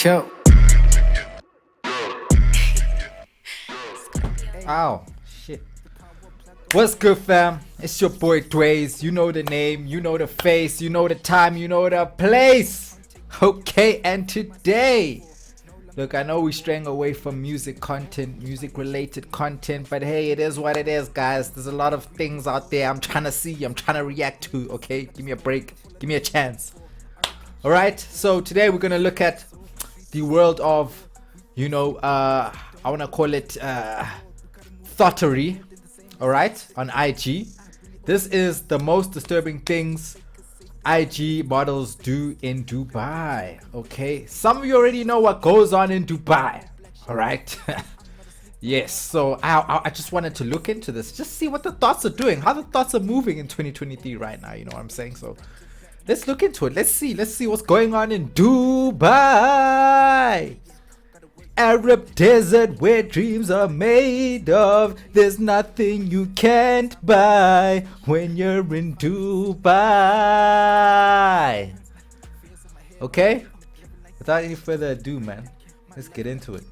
Show. Ow, shit. What's good, fam? It's your boy Dways. You know the name, you know the face, you know the time, you know the place. Okay, and today, look, I know we're straying away from music content, music related content, but hey, it is what it is, guys. There's a lot of things out there I'm trying to see, I'm trying to react to. Okay, give me a break, give me a chance. Alright, so today we're gonna look at the world of, you know, I wanna call it thottery, alright, on IG. This is the most disturbing things IG models do in Dubai. Okay, some of you already know what goes on in Dubai, alright. Yes, so I just wanted to look into this, just see what the thoughts are doing, how the thoughts are moving in 2023 right now, you know what I'm saying? So let's look into it. Let's see what's going on in Dubai. Arab desert where dreams are made of. There's nothing you can't buy when you're in Dubai. Okay? Without any further ado, man, let's get into it.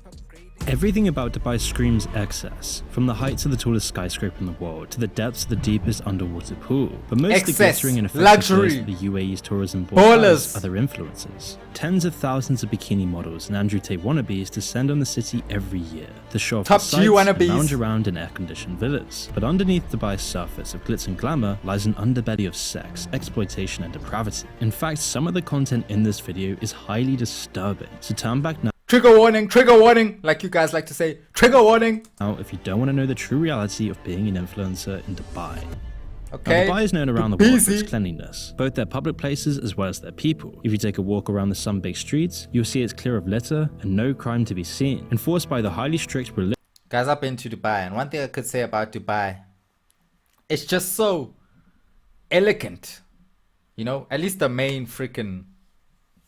Everything about Dubai screams excess, from the heights of the tallest skyscraper in the world to the depths of the deepest underwater pool. But most of the glittering and effective luxury, the UAE's tourism board has other influences. Tens of thousands of bikini models and Andrew Tate wannabes descend on the city every year to show off the sights and lounge around in air-conditioned villas. But underneath Dubai's surface of glitz and glamour lies an underbelly of sex, exploitation and depravity. In fact, some of the content in this video is highly disturbing, so turn back now. Trigger warning, like you guys like to say, trigger warning. Now, if you don't want to know the true reality of being an influencer in Dubai. Okay. Now, Dubai is known around the world for its cleanliness, both their public places as well as their people. If you take a walk around the sun-baked streets, you'll see it's clear of litter and no crime to be seen, enforced by the highly strict religion. Guys, I've been to Dubai, and one thing I could say about Dubai, it's just so elegant, you know, at least the main freaking,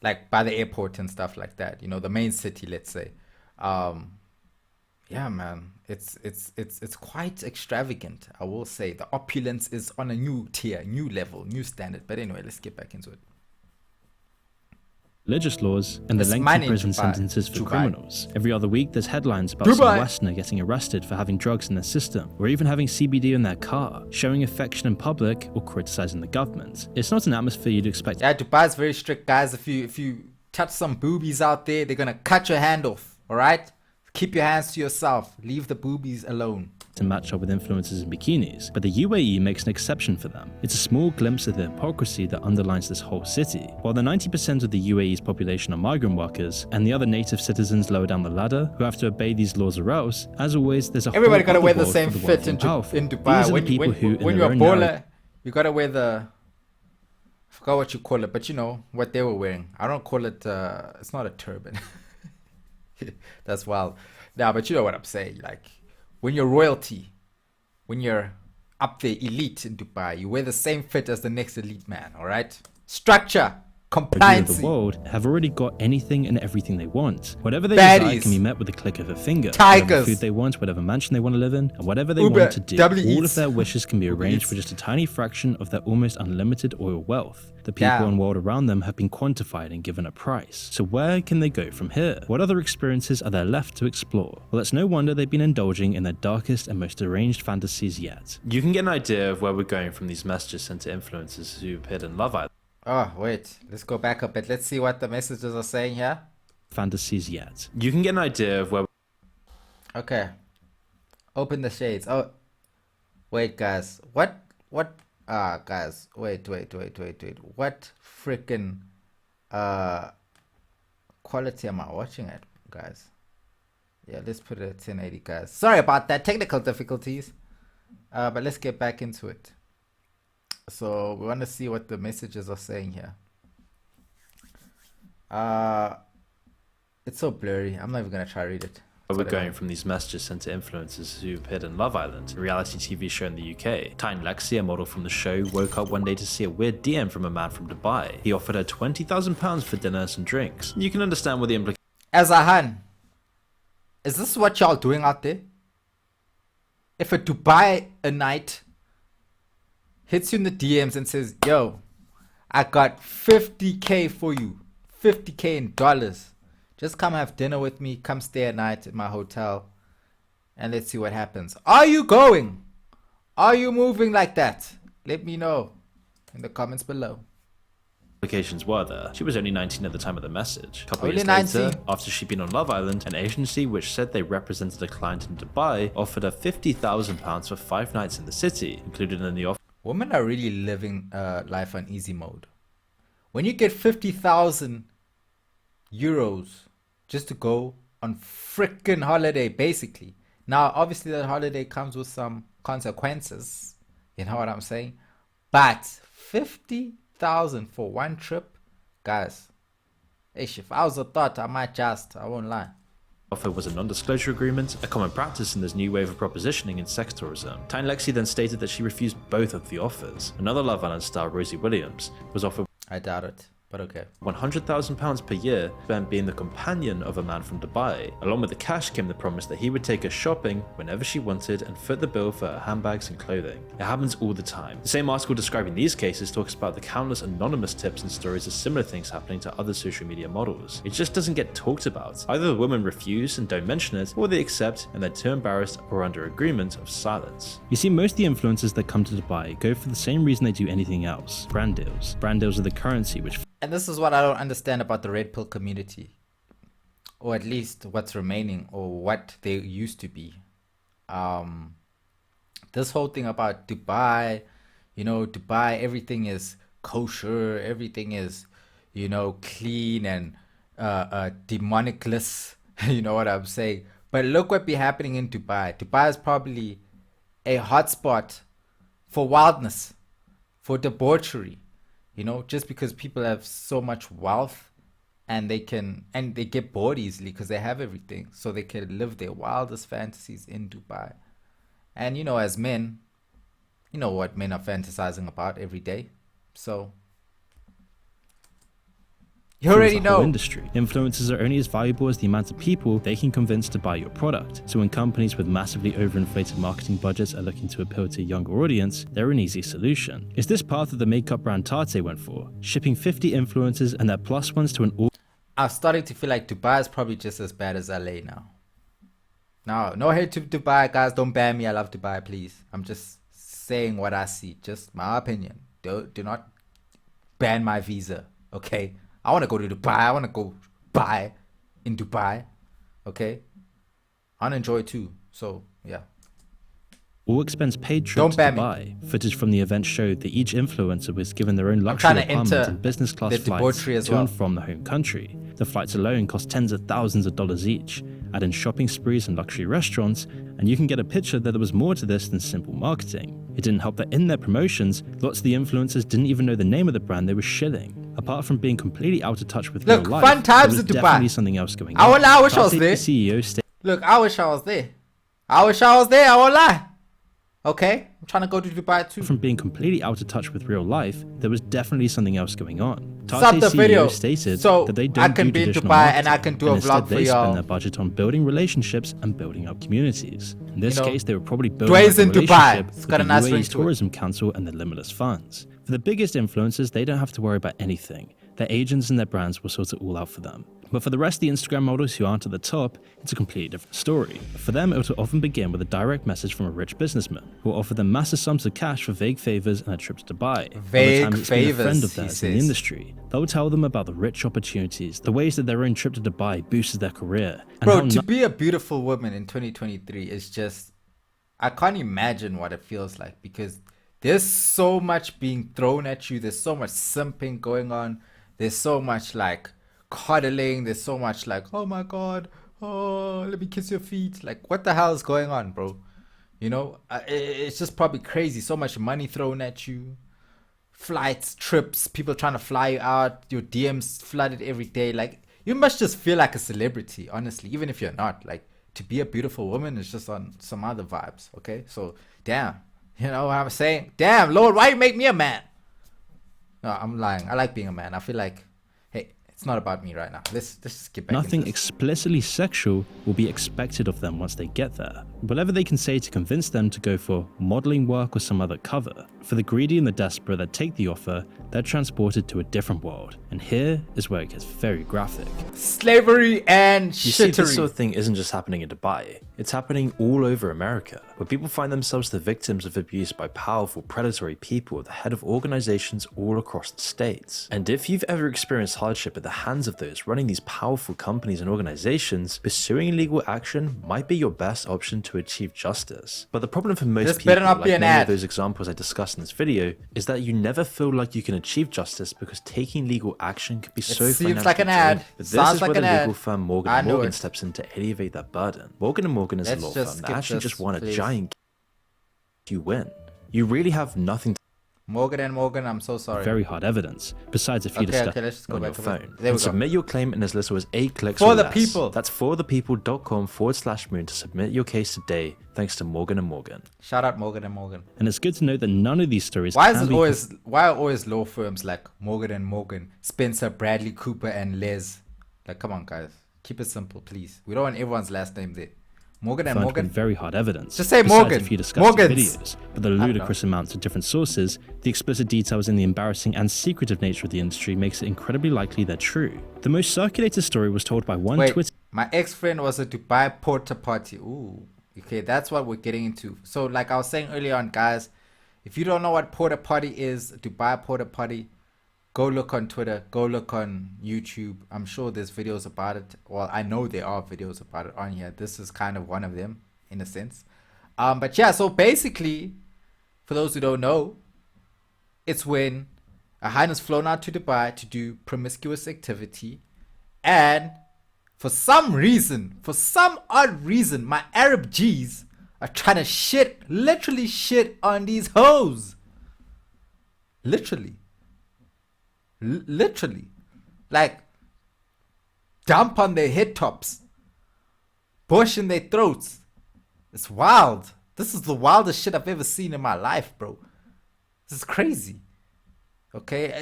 like by the airport and stuff like that, you know, the main city, let's say. Yeah, man, it's quite extravagant, I will say. The opulence is on a new tier, new level, new standard. But anyway, let's get back into it. Religious laws and the lengthy prison sentences for criminals. Every other week, there's headlines about some Westerner getting arrested for having drugs in their system, or even having CBD in their car, showing affection in public, or criticizing the government. It's not an atmosphere you'd expect. Yeah, Dubai's very strict, guys. If you touch some boobies out there, they're gonna cut your hand off. All right, keep your hands to yourself. Leave the boobies alone. To match up with influencers in bikinis, but the UAE makes an exception for them. It's a small glimpse of the hypocrisy that underlines this whole city. While the 90% of the UAE's population are migrant workers, and the other native citizens lower down the ladder who have to obey these laws or else, as always, there's a everybody gotta wear the same fit in Dubai. When you're a baller, you gotta wear the, I forgot what you call it, but you know what they were wearing. I don't call it, it's not a turban. That's wild. Nah, but you know what I'm saying, like, when you're royalty, when you're up there, elite in Dubai, you wear the same fit as the next elite man, all right? Structure, compliance. The world have already got anything and everything they want. Whatever they desire can be met with a click of a finger. Tigers. Whatever food they want, whatever mansion they want to live in, and whatever they want to do. All of their wishes can be arranged for just a tiny fraction of their almost unlimited oil wealth. The people and world around them have been quantified and given a price. So where can they go from here? What other experiences are there left to explore? Well, it's no wonder they've been indulging in their darkest and most deranged fantasies yet. You can get an idea of where we're going from these messages sent to influencers who appeared in Love Island. Oh, wait. Let's go back a bit. Let's see what the messages are saying here. Fantasies yet. You can get an idea of where... Okay. Open the shades. Oh, wait, guys. What? Guys. Wait. What freaking quality am I watching at, guys? Yeah, let's put it at 1080, guys. Sorry about that. Technical difficulties. But let's get back into it. So we want to see what the messages are saying here. It's so blurry. I'm not even gonna try to read it. We're going from these messages sent to influencers who appeared in Love Island, a reality TV show in the UK. Tyne Lexi, a model from the show, woke up one day to see a weird DM from a man from Dubai. He offered her £20,000 for dinner and some drinks. You can understand what the implications. Azahan, is this what y'all doing out there? If a Dubai a night hits you in the DMs and says, yo, I got 50K for you, 50K in dollars. Just come have dinner with me. Come stay a night at my hotel. And let's see what happens. Are you going? Are you moving like that? Let me know in the comments below. Applications were there. She was only 19 at the time of the message. A couple Only years 19? later, after she'd been on Love Island, an agency which said they represented a client in Dubai offered her £50,000 for 5 nights in the city, included in the offer. Women are really living life on easy mode. When you get 50,000 euros just to go on frickin' holiday, basically. Now, obviously, that holiday comes with some consequences. You know what I'm saying? But 50,000 for one trip, guys. If I was a thought, I won't lie. Offer was a non-disclosure agreement, a common practice in this new wave of propositioning in sex tourism. Tyne Lexi then stated that she refused both of the offers. Another Love Island star, Rosie Williams, was offered I doubt it, but okay. £100,000 per year spent being the companion of a man from Dubai. Along with the cash came the promise that he would take her shopping whenever she wanted and foot the bill for her handbags and clothing. It happens all the time. The same article describing these cases talks about the countless anonymous tips and stories of similar things happening to other social media models. It just doesn't get talked about. Either the women refuse and don't mention it, or they accept and they're too embarrassed or under agreement of silence. You see, most of the influencers that come to Dubai go for the same reason they do anything else: brand deals. Brand deals are the currency which. And this is what I don't understand about the red pill community, or at least what's remaining, or what they used to be. This whole thing about Dubai, Dubai, everything is kosher, everything is, clean and demonicless. You know what I'm saying? But look what be happening in Dubai. Dubai is probably a hotspot for wildness, for debauchery. Just because people have so much wealth and they get bored easily because they have everything. So they can live their wildest fantasies in Dubai. And, as men, you know what men are fantasizing about every day. So you already know. Industry. Influencers are only as valuable as the amount of people they can convince to buy your product. So when companies with massively overinflated marketing budgets are looking to appeal to a younger audience, they're an easy solution. Is this path that the makeup brand Tarte went for? Shipping 50 influencers and their plus ones to an all. I'm starting to feel like Dubai is probably just as bad as LA now. No hate to Dubai, guys. Don't ban me. I love Dubai, please. I'm just saying what I see. Just my opinion. Do not ban my visa, okay? I want to go to Dubai. I want to go buy in Dubai. Okay? I want to enjoy it too. So, yeah. All expense paid trip to Dubai. Footage from the event showed that each influencer was given their own luxury apartment and business class flights to and from the home country. The flights alone cost tens of thousands of dollars each. Add in shopping sprees and luxury restaurants, and you can get a picture that there was more to this than simple marketing. It didn't help that in their promotions, lots of the influencers didn't even know the name of the brand they were shilling. Apart from being completely out of touch with real life, fun times there was in Dubai. Definitely something else going on. I wish I was there. The CEO Look, I wish I was there. I won't lie. Okay? I'm trying to go to Dubai too. From being completely out of touch with real life, there was definitely something else going on. Stop the video stated so that they don't I can do be in traditional Dubai and I can do a instead vlog for they y'all. spend their budget on building relationships and building up communities. In this case, they were probably building Dwayne's a in relationship Dubai. It's with got the a nice ring UAE's to it. tourism council and their limitless funds. For the biggest influencers, they don't have to worry about anything. Their agents and their brands will sort it all out for them. But for the rest of the Instagram models who aren't at the top, it's a completely different story. For them, it will often begin with a direct message from a rich businessman who will offer them massive sums of cash for vague favors and a trip to Dubai. Vague favors, a friend of theirs in the industry. They'll tell them about the rich opportunities, the ways that their own trip to Dubai boosted their career. And bro, to be a beautiful woman in 2023 is just, I can't imagine what it feels like, because there's so much being thrown at you. There's so much simping going on. There's so much like coddling. There's so much like, oh my God, oh, let me kiss your feet. Like, what the hell is going on, bro? It's just probably crazy. So much money thrown at you. Flights, trips, people trying to fly you out. Your DMs flooded every day. Like, you must just feel like a celebrity, honestly, even if you're not. Like, to be a beautiful woman is just on some other vibes, okay? So, damn. You know what I'm saying? Damn, Lord, why you make me a man? No, I'm lying. I like being a man. I feel like, hey, It's not about me right now. Let's just get back Nothing into this. explicitly sexual will be expected of them once they get there. Whatever they can say to convince them to go for modeling work or some other cover. For the greedy and the desperate that take the offer, they're transported to a different world. And here is where it gets very graphic. Slavery and You see, shittery. this sort of thing isn't just happening in Dubai. It's happening all over America, where people find themselves the victims of abuse by powerful, predatory people at the head of organizations all across the states. And if you've ever experienced hardship at the hands of those running these powerful companies and organizations, pursuing legal action might be your best option to achieve justice. But the problem for most This people, better not be like an many ad. of those examples I discussed in this video, is that you never feel like you can achieve justice because taking legal action can be so seems financially like an ad. draining. But this Sounds is like where an the legal ad. firm Morgan I & know Morgan it. steps in to alleviate that burden. Morgan & Morgan is Let's a law just firm that skip actually this, just won a please. giant you win. You really have nothing to Morgan & Morgan, I'm so sorry. Very hard evidence. Besides, if you discuss Okay, let's just go on your back to phone. it. There we And go. submit your claim in as little as 8 clicks For or the less. people. That's forthepeople.com/moon to submit your case today, thanks to Morgan & Morgan. Shout out Morgan & Morgan. and it's good to note that none of these stories Why can is it be why are always law firms like Morgan & Morgan, Spencer, Bradley, Cooper, and Les? Like, come on, guys. Keep it simple, please. We don't want everyone's last name there. Morgan & confirmed Morgan. with very hard evidence. Just say Besides, Morgan. if you discuss the Morgans. videos, but the ludicrous amounts of different sources, the explicit details, and the embarrassing and secretive nature of the industry makes it incredibly likely they're true. The most circulated story was told by one Wait, Twitter my ex-friend was a Dubai porta potty. Ooh, okay, that's what we're getting into. So, like I was saying earlier on, guys, if you don't know what porta potty is, Dubai porta potty, go look on Twitter, go look on YouTube. I'm sure there's videos about it. Well, I know there are videos about it on here. This is kind of one of them, in a sense. But yeah, so basically, for those who don't know, it's when a highness flown out to Dubai to do promiscuous activity, and for some odd reason, my Arab G's are trying to literally shit on these hoes. Literally. Like, dump on their head tops, bush in their throats. It's wild. This is the wildest shit I've ever seen in my life, bro. This is crazy. Okay,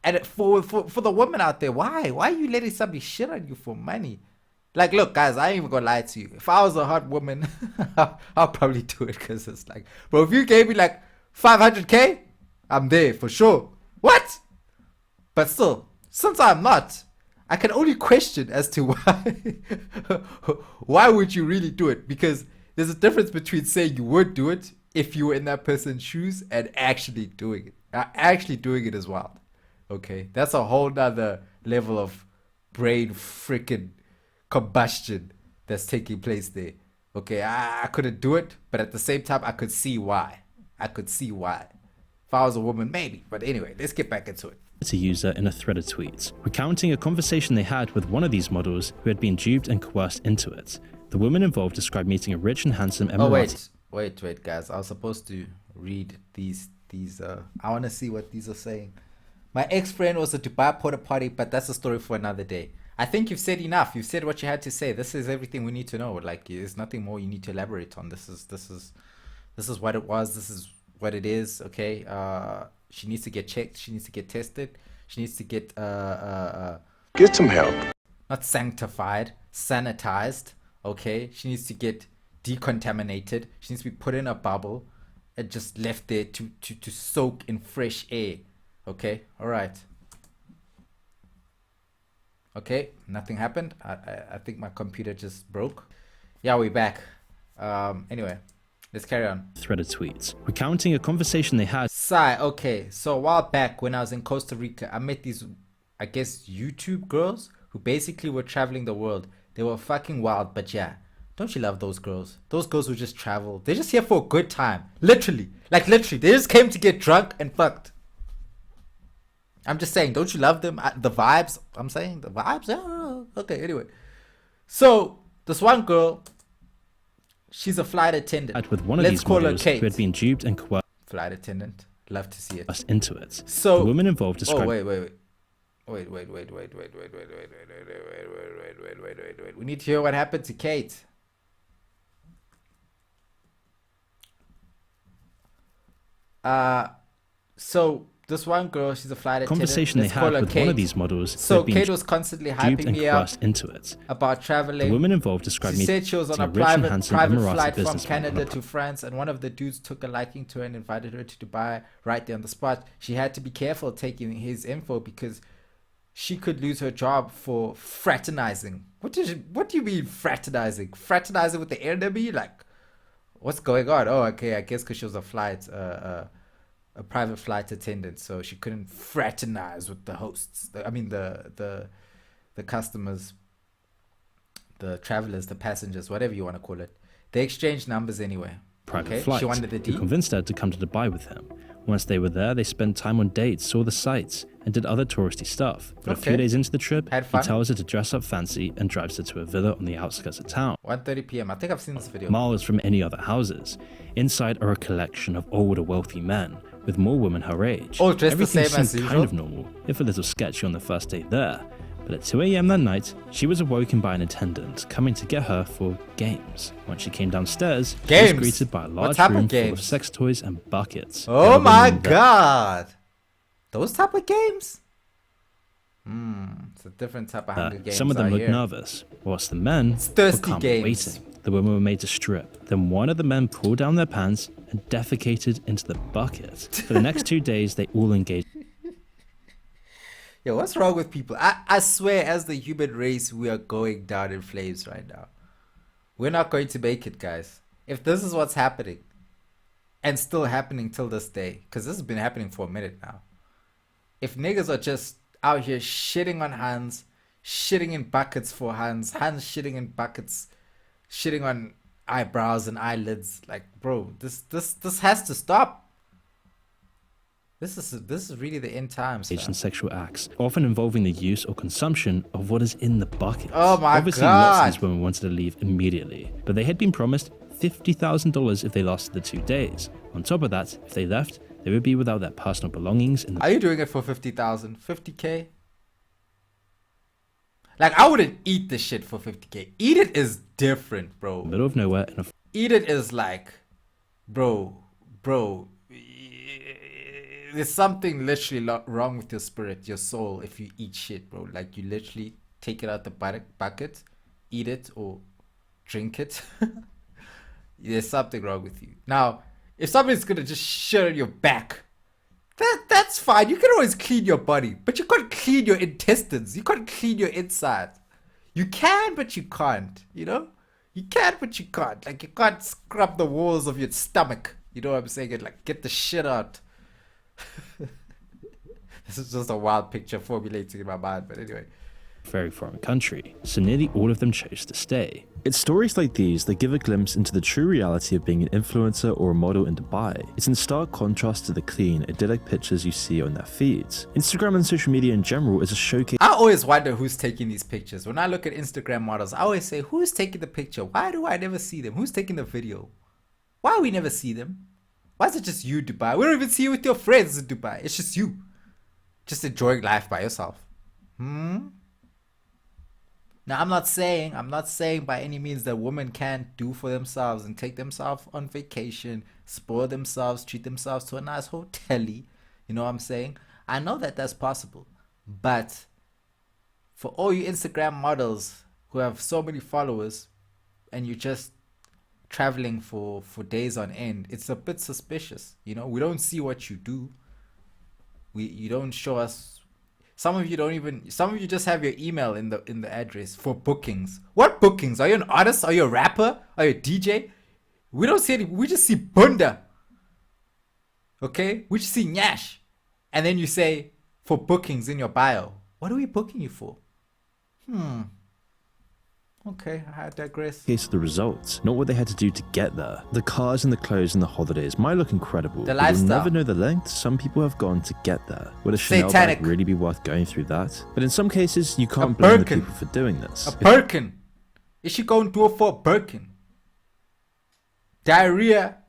and for the women out there, why are you letting somebody shit on you for money? Like, look, guys, I ain't even gonna lie to you. If I was a hot woman, I'll probably do it, because it's like, bro, if you gave me like 500k, I'm there for sure. What? But still, since I'm not, I can only question as to why would you really do it? Because there's a difference between saying you would do it if you were in that person's shoes and actually doing it. Actually doing it is wild. Okay, that's a whole nother level of brain freaking combustion that's taking place there. Okay, I couldn't do it, but at the same time, I could see why. If I was a woman, maybe. But anyway, let's get back into it. user in a thread of tweets, recounting a conversation they had with one of these models who had been duped and coerced into it. The woman involved described meeting a rich and handsome Emirati. Wait, guys. I was supposed to read these. I want to see what these are saying. My ex-friend was a Dubai porta potty, but that's a story for another day. I think you've said enough. You've said what you had to say. This is everything we need to know. Like, there's nothing more you need to elaborate on. This is what it was. This is what it is. Okay. She needs to get checked. She needs to get tested. She needs to get Get some help. not sanctified, sanitized. Okay. She needs to get decontaminated. She needs to be put in a bubble and just left there to soak in fresh air. Okay. All right. Okay, nothing happened. I think my computer just broke. Yeah, we're back. Anyway, let's carry on. Thread of tweets, recounting a conversation they had. Okay, so a while back when I was in Costa Rica, I met these, I guess, YouTube girls who basically were traveling the world. They were fucking wild, but yeah, don't you love those girls? Those girls who just travel. They're just here for a good time. Literally. Like, literally. They just came to get drunk and fucked. I'm just saying, don't you love them? The vibes. I'm saying the vibes. Yeah. Okay. Anyway, so this one girl, she's a flight attendant. With one of Let's these call her models Kate. who had been duped and coerced Flight attendant. Love to see it. into it. So The woman involved Oh described wait. We need to hear what happened to Kate. So this one girl, she's a flight attendant. Conversation they had with one of these models. So Kate was constantly hyping me up into it. about traveling. The woman involved described she said she was on a private flight from Canada to France, and one of the dudes took a liking to her and invited her to Dubai right there on the spot. She had to be careful taking his info because she could lose her job for fraternizing. What do you mean fraternizing? Fraternizing with the enemy? Like, what's going on? Oh, okay, I guess because she was a private flight attendant, so she couldn't fraternize with the hosts. The customers, the travelers, the passengers, whatever you want to call it. They exchanged numbers anyway. Private flight. She wanted the D. He convinced her to come to Dubai with him. Once they were there, they spent time on dates, saw the sights, and did other touristy stuff. But a few days into the trip, he tells her to dress up fancy and drives her to a villa on the outskirts of town. 1:30 p.m. I think I've seen this video. Miles from any other houses. Inside are a collection of older, wealthy men, with more women her age. All dressed the same as seemed usual. kind of normal, if a little sketchy on the first date there. But at 2 a.m. that night, she was awoken by an attendant coming to get her for games. When she came downstairs, she was greeted by a large room full of sex toys and buckets. Oh my god! Those type of games? It's a different type of Hunger Games. Some of them looked nervous, whilst the men were calmly waiting. The women were made to strip. Then one of the men pulled down their pants and defecated into the bucket. For the next 2 days, they all engaged. Yo, what's wrong with people? I swear, as the human race, we are going down in flames right now. We're not going to make it, guys. If this is what's happening, and still happening till this day, because this has been happening for a minute now. If niggas are just out here shitting on hands, shitting in buckets for hands shitting in buckets, shitting on eyebrows and eyelids, like, bro, this has to stop. This is really the end times. Sexual acts, often involving the use or consumption of what is in the bucket. Oh my Obviously, god! Lots of these women wanted to leave immediately, but they had been promised $50,000 if they lasted the 2 days. On top of that, if they left, they would be without their personal belongings. Are you doing it for 50,000? 50K? Like, I wouldn't eat this shit for 50K. Eat it is different, bro. Middle of nowhere. Eat it is like, bro. There's something literally wrong with your spirit, your soul, if you eat shit, bro. Like, you literally take it out the bucket, eat it, or drink it. There's something wrong with you. Now, if somebody's gonna just shit on your back, that's fine. You can always clean your body, but you can't clean your intestines. You can't clean your insides. You can, but you can't. You know, you can, but you can't. Like, you can't scrub the walls of your stomach. You know what I'm saying? And, like, get the shit out. This is just a wild picture formulating in my mind, but anyway. Very foreign country, so nearly all of them chose to stay. It's stories like these that give a glimpse into the true reality of being an influencer or a model in Dubai. It's in stark contrast to the clean, idyllic pictures you see on their feeds. Instagram and social media in general is a showcase. I always wonder who's taking these pictures. When I look at Instagram models, I always say, who's taking the picture? Why do I never see them? Who's taking the video? Why do we never see them? Why is it just you, Dubai? We don't even see you with your friends in Dubai. It's just you. Just enjoying life by yourself. Now, I'm not saying by any means that women can't do for themselves and take themselves on vacation, spoil themselves, treat themselves to a nice hotel-y. You know what I'm saying? I know that that's possible. But for all you Instagram models who have so many followers and you're just traveling for days on end, it's a bit suspicious. You know, we don't see what you do. You don't show us. Some of you just have your email in the address for bookings. What bookings? Are you an artist? Are you a rapper? Are you a DJ? We don't see any, we just see bunda. Okay? We just see nyash. And then you say for bookings in your bio. What are we booking you for? Okay, I digress. Case of the results, not what they had to do to get there. The cars and the clothes and the holidays might look incredible, but you'll never know the lengths some people have gone to get there. Would a Chanel bag really be worth going through that? But in some cases, you can't blame the people for doing this. A Birkin. Is she going to do it for a Birkin? Diarrhea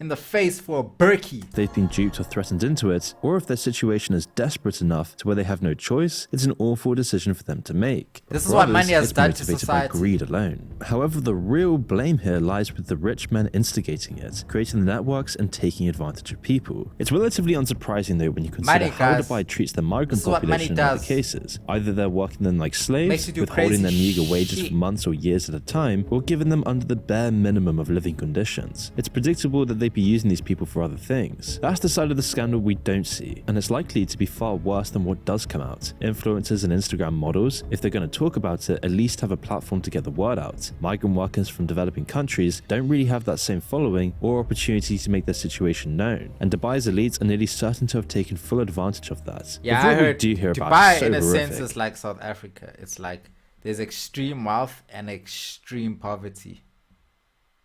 in the face for a Berkey. They've been duped or threatened into it, or if their situation is desperate enough to where they have no choice, it's an awful decision for them to make. This is what money has it's done to motivated society. by greed alone. However, the real blame here lies with the rich men instigating it, creating the networks and taking advantage of people. It's relatively unsurprising though when you consider how Dubai treats the migrant population in other cases. Either they're working them like slaves, withholding their meager wages for months or years at a time, or giving them under the bare minimum of living conditions. It's predictable that they'd be using these people for other things. That's the side of the scandal we don't see, and it's likely to be far worse than what does come out. Influencers and Instagram models, if they're going to talk about it, at least have a platform to get the word out. Migrant workers from developing countries don't really have that same following or opportunity to make their situation known, and Dubai's elites are nearly certain to have taken full advantage of that. Yeah, I heard Dubai in a sense is like South Africa. It's like there's extreme wealth and extreme poverty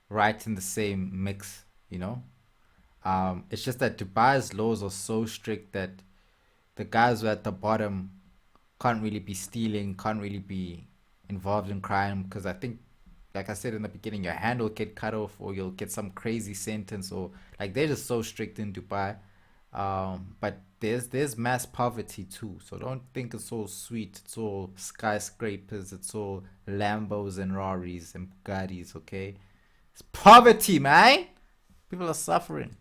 right in the same mix, you know. It's just that Dubai's laws are so strict that the guys who are at the bottom can't really be stealing, can't really be involved in crime, because I think, like I said in the beginning, your hand will get cut off or you'll get some crazy sentence, or like they're just so strict in Dubai. But there's mass poverty too, so don't think it's all sweet, it's all skyscrapers, it's all Lambos and Raris and Bugattis, okay? It's poverty, man. People are suffering.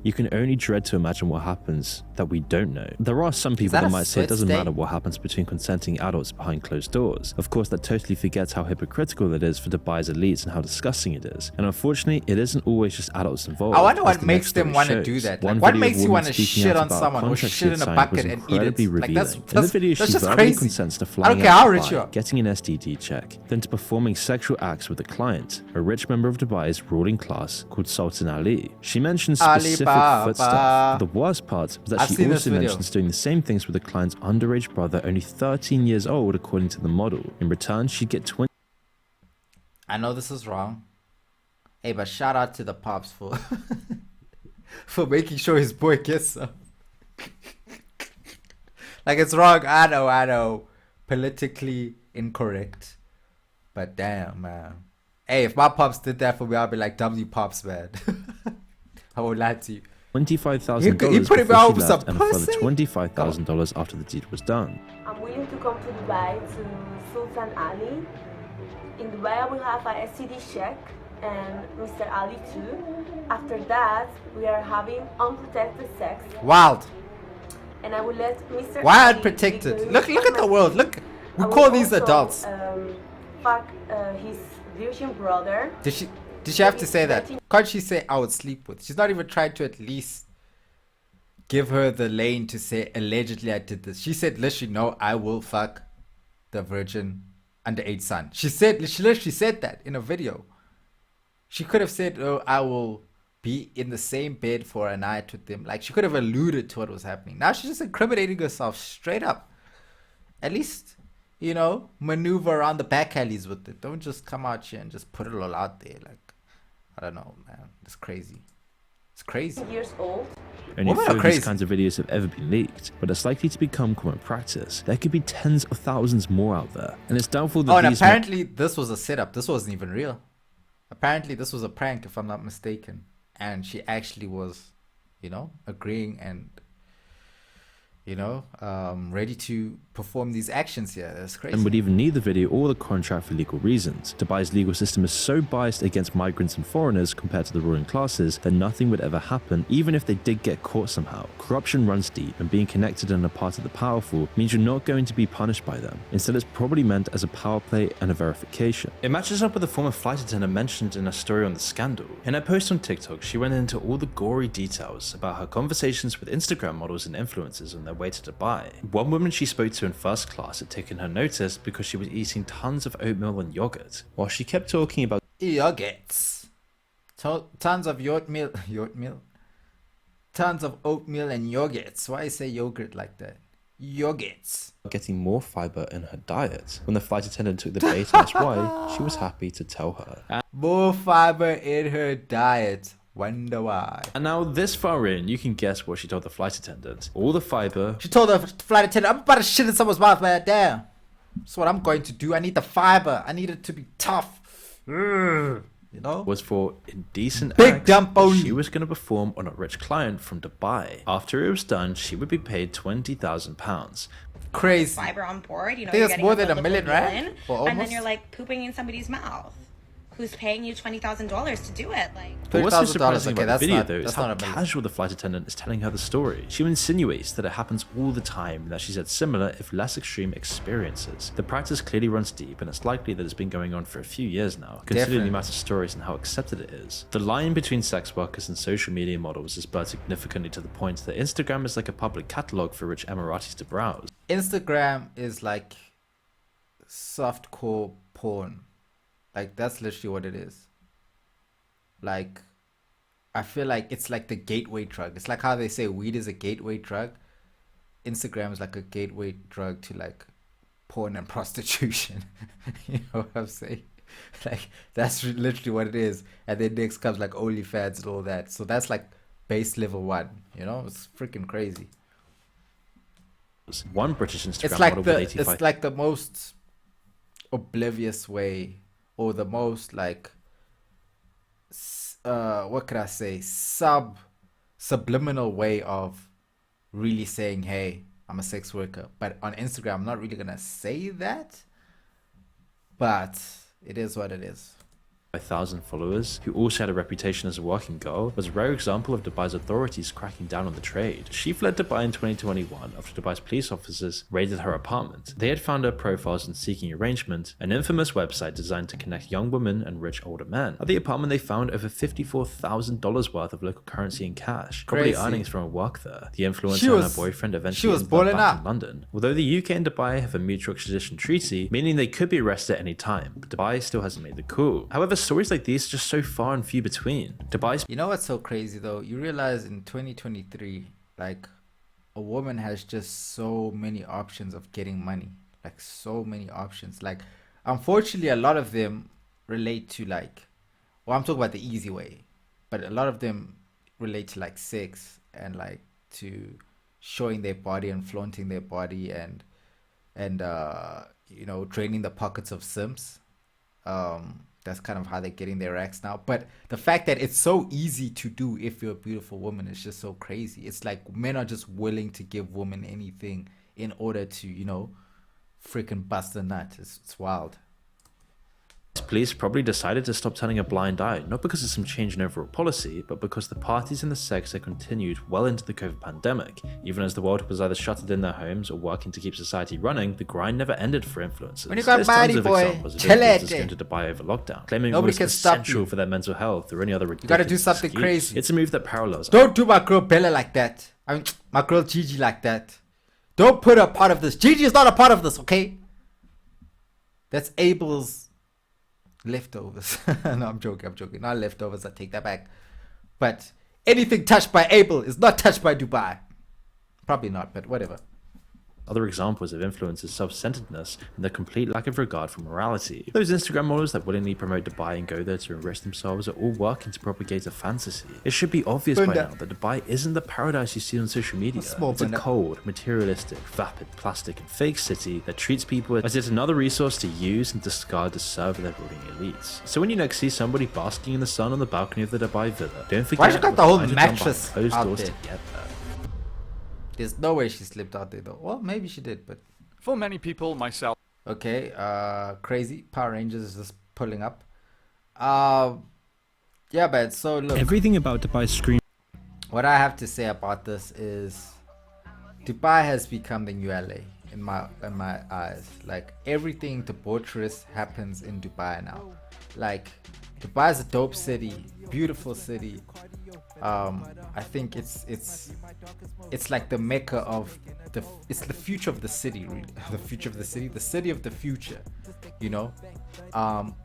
You can only dread to imagine what happens that we don't know. There are some people that might say it doesn't matter what happens between consenting adults behind closed doors. Of course, that totally forgets how hypocritical it is for Dubai's elites and how disgusting it is. And unfortunately, it isn't always just adults involved. I wonder what makes them want to do that. Like, what makes you want to shit on someone or shit in a bucket and eat it? Like, in the video, she verbally consents to flying out to Dubai, getting an STD check, then to performing sexual acts with a client, a rich member of Dubai's ruling class called Sultan Ali. She mentions specific foot stuff. The worst part was that she also mentions doing the same things with the client's underage brother, only 13 years old, according to the model. In return, she'd get 20. I know this is wrong. Hey, but shout out to the pops for for making sure his boy gets some. Like, it's wrong. I know. Politically incorrect. But damn, man. Hey, if my pops did that for me, I'd be like, W pops, man. I won't lie to you. $25,000 before she left, and a further $25,000 after the deed was done. I'm willing to come to Dubai to Sultan Ali. In Dubai, I will have a STD check and Mr. Ali too. After that, we are having unprotected sex. Wild. And I will let Mr. Wild Ali protected. Look at the world. Look, we call these adults. Fuck his virgin brother. Did she have to say that? Can't she say I would sleep with? She's not even trying to at least give her the lane to say allegedly I did this. She said literally, no, I will fuck the virgin underage son. She literally said that in a video. She could have said, oh, I will be in the same bed for a night with them. Like, she could have alluded to what was happening. Now she's just incriminating herself straight up. At least, you know, maneuver around the back alleys with it. Don't just come out here and just put it all out there. Like, I don't know, man. It's crazy. It's crazy. Years old. Only a few of these kinds of videos have ever been leaked, but it's likely to become common practice. There could be tens of thousands more out there, and it's doubtful that and apparently this was a setup. This wasn't even real. Apparently this was a prank, if I'm not mistaken. And she actually was, you know, agreeing and, you know, ready to perform these actions here. That's crazy. And would even need the video or the contract for legal reasons. Dubai's legal system is so biased against migrants and foreigners compared to the ruling classes that nothing would ever happen, even if they did get caught somehow. Corruption runs deep, and being connected and a part of the powerful means you're not going to be punished by them. Instead, it's probably meant as a power play and a verification. It matches up with the former flight attendant mentioned in a story on the scandal. In her post on TikTok, she went into all the gory details about her conversations with Instagram models and influencers on their way to Dubai. One woman she spoke to in first class had taken her notice because she was eating tons of oatmeal and yogurt, while she kept talking about yogurts. Tons of oatmeal, tons of oatmeal and yogurts. Why say yogurt like that? Yogurts. Getting more fiber in her diet. When the flight attendant took the bait and asked why, she was happy to tell her. More fiber in her diet. Wonder why. And now this far in, you can guess what she told the flight attendant. All the fiber. She told the flight attendant, I'm about to shit in someone's mouth, man. Damn. That's what I'm going to do. I need the fiber. I need it to be tough. you know, was for indecent big acts dump that only. she was going to perform on a rich client from Dubai. After it was done, she would be paid £20,000. Crazy. Fiber on board, you know, I think you're it's getting more a than biblical $1 million, right? villain, Or and then almost? you're like pooping in somebody's mouth who's paying you $20,000 to do it. Like, But what's so surprising okay, about the video, not, though, is that's how not $1 million. casual the flight attendant is telling her the story. She insinuates that it happens all the time and that she's had similar, if less extreme, experiences. The practice clearly runs deep, and it's likely that it's been going on for a few years now, considering Definitely. the amount of stories and how accepted it is. The line between sex workers and social media models is blurred significantly to the point that Instagram is like a public catalogue for rich Emiratis to browse. Instagram is like softcore porn. Like, that's literally what it is. Like, I feel like it's like the gateway drug. It's like how they say weed is a gateway drug. Instagram is like a gateway drug to like porn and prostitution. You know what I'm saying? Like, that's literally what it is. And then next comes like OnlyFans and all that. So that's like base level 1. You know, it's freaking crazy. One British Instagram It's like model with 85... it's like the most oblivious way, or the most like what could I say, subliminal way of really saying, hey, I'm a sex worker. But on Instagram, I'm not really gonna say that, but it is what it is. 1,000 followers, who also had a reputation as a working girl, was a rare example of Dubai's authorities cracking down on the trade. She fled Dubai in 2021 after Dubai's police officers raided her apartment. They had found her profiles on Seeking Arrangement, an infamous website designed to connect young women and rich older men. At the apartment, they found over $54,000 worth of local currency in cash, probably Crazy. earnings from her work there. The influencer She and was- her boyfriend she eventually was ended up balling back up. in London. Although the UK and Dubai have a mutual extradition treaty, meaning they could be arrested at any time, but Dubai still hasn't made the call. However, stories like these are just so far and few between. Dubai's You know what's so crazy though? You realize in 2023, like, a woman has just so many options of getting money. Like, so many options. Like, unfortunately, a lot of them relate to like, well, I'm talking about the easy way, but a lot of them relate to like sex and like to showing their body and flaunting their body and you know, draining the pockets of simps. That's kind of how they're getting their racks now. But the fact that it's so easy to do if you're a beautiful woman is just so crazy. It's like men are just willing to give women anything in order to, you know, freaking bust a nut. It's wild. police probably decided to stop turning a blind eye, not because of some change in overall policy, but because the parties and the sex had continued well into the COVID pandemic. Even as the world was either shuttered in their homes or working to keep society running, the grind never ended for influencers. When you got There's body, tons of boy, examples of chill influencers it. going to Dubai over lockdown, claiming Nobody it can was stop essential you. for their mental health or any other ridiculous gotta do something excuse. crazy. It's a move that parallels Don't do my girl Bella like that. I mean, my girl Gigi like that. Don't put her part of this. Gigi is not a part of this, okay? That's Abel's leftovers. No, I'm joking. Not leftovers, I take that back. But anything touched by Abel is not touched by Dubai. Probably not, but whatever. other examples of influencers' self-centeredness and their complete lack of regard for morality. Those Instagram models that willingly promote Dubai and go there to enrich themselves are all working to propagate a fantasy. It should be obvious by now that Dubai isn't the paradise you see on social media. It's a cold, materialistic, vapid, plastic and fake city that treats people as yet another resource to use and discard to serve their ruling elites. So when you next see somebody basking in the sun on the balcony of the Dubai villa, don't forget Why she got the whole what lies are done mattress behind closed out doors there? to get there. There's no way she slipped out there though. Well, maybe she did, but For many people, myself, okay. Crazy Power Rangers is just pulling up. Yeah, but so look, Everything about Dubai screams. what I have to say about this is Dubai has become the new LA in my eyes. Like everything debaucherous happens in Dubai now. Like Dubai is a dope city, beautiful city. I think it's like the mecca of it's the future of the city, really. The future of the city of the future, you know.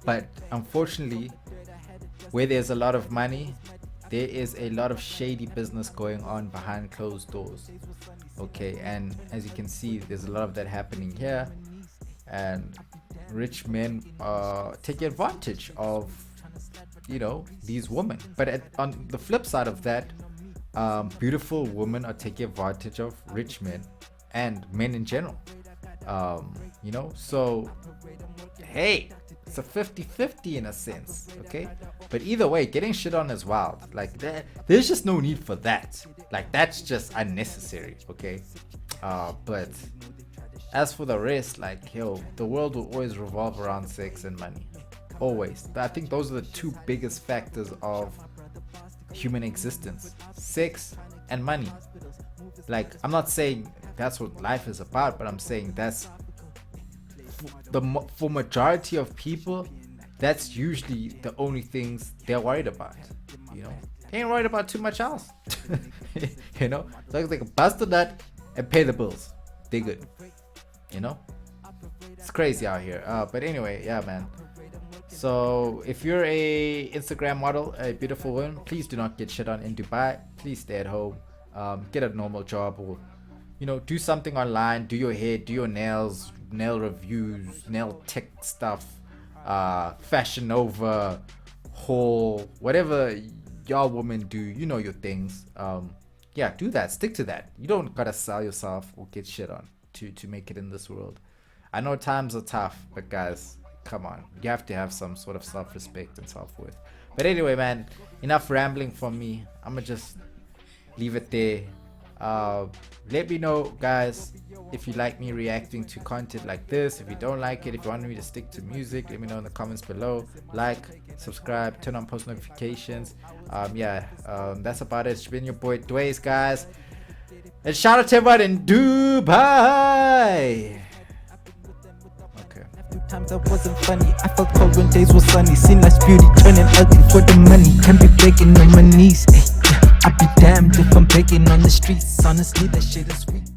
But unfortunately, where there's a lot of money, there is a lot of shady business going on behind closed doors. Okay, and as you can see, there's a lot of that happening here, and rich men take advantage of, you know, these women. But on the flip side of that, beautiful women are taking advantage of rich men and men in general. you know? So, hey, it's a 50-50 in a sense, okay? But either way, getting shit on is wild. Like, there's just no need for that. Like, that's just unnecessary, okay? But as for the rest, like, yo, the world will always revolve around sex and money. Always. I think those are the two biggest factors of human existence. Sex and money. Like, I'm not saying that's what life is about, but I'm saying that's for majority of people, that's usually the only things they're worried about, you know? They ain't worried about too much else. You know, as long as they can bust a nut and pay the bills, they good, you know? It's crazy out here. But anyway, yeah, man. So if you're a Instagram model, a beautiful woman, please do not get shit on in Dubai. Please stay at home, get a normal job, or, you know, do something online, do your hair, do your nails, nail reviews, nail tech stuff, fashion over, haul, whatever y'all women do, you know your things. Yeah, do that, stick to that. You don't gotta sell yourself or get shit on to make it in this world. I know times are tough, but guys, come on, you have to have some sort of self-respect and self-worth. But anyway, man, enough rambling from me. I'ma just leave it there. Let me know, guys, if you like me reacting to content like this. If you don't like it, if you want me to stick to music, let me know in the comments below. Like, subscribe, turn on post notifications. That's about it. It's been your boy Dways, guys, and shout out to everyone in Dubai. Times I wasn't funny, I felt cold when days were sunny. Seen life's beauty turning ugly for the money. Can't be begging on my knees, I be damned if I'm begging on the streets. Honestly, that shit is sweet.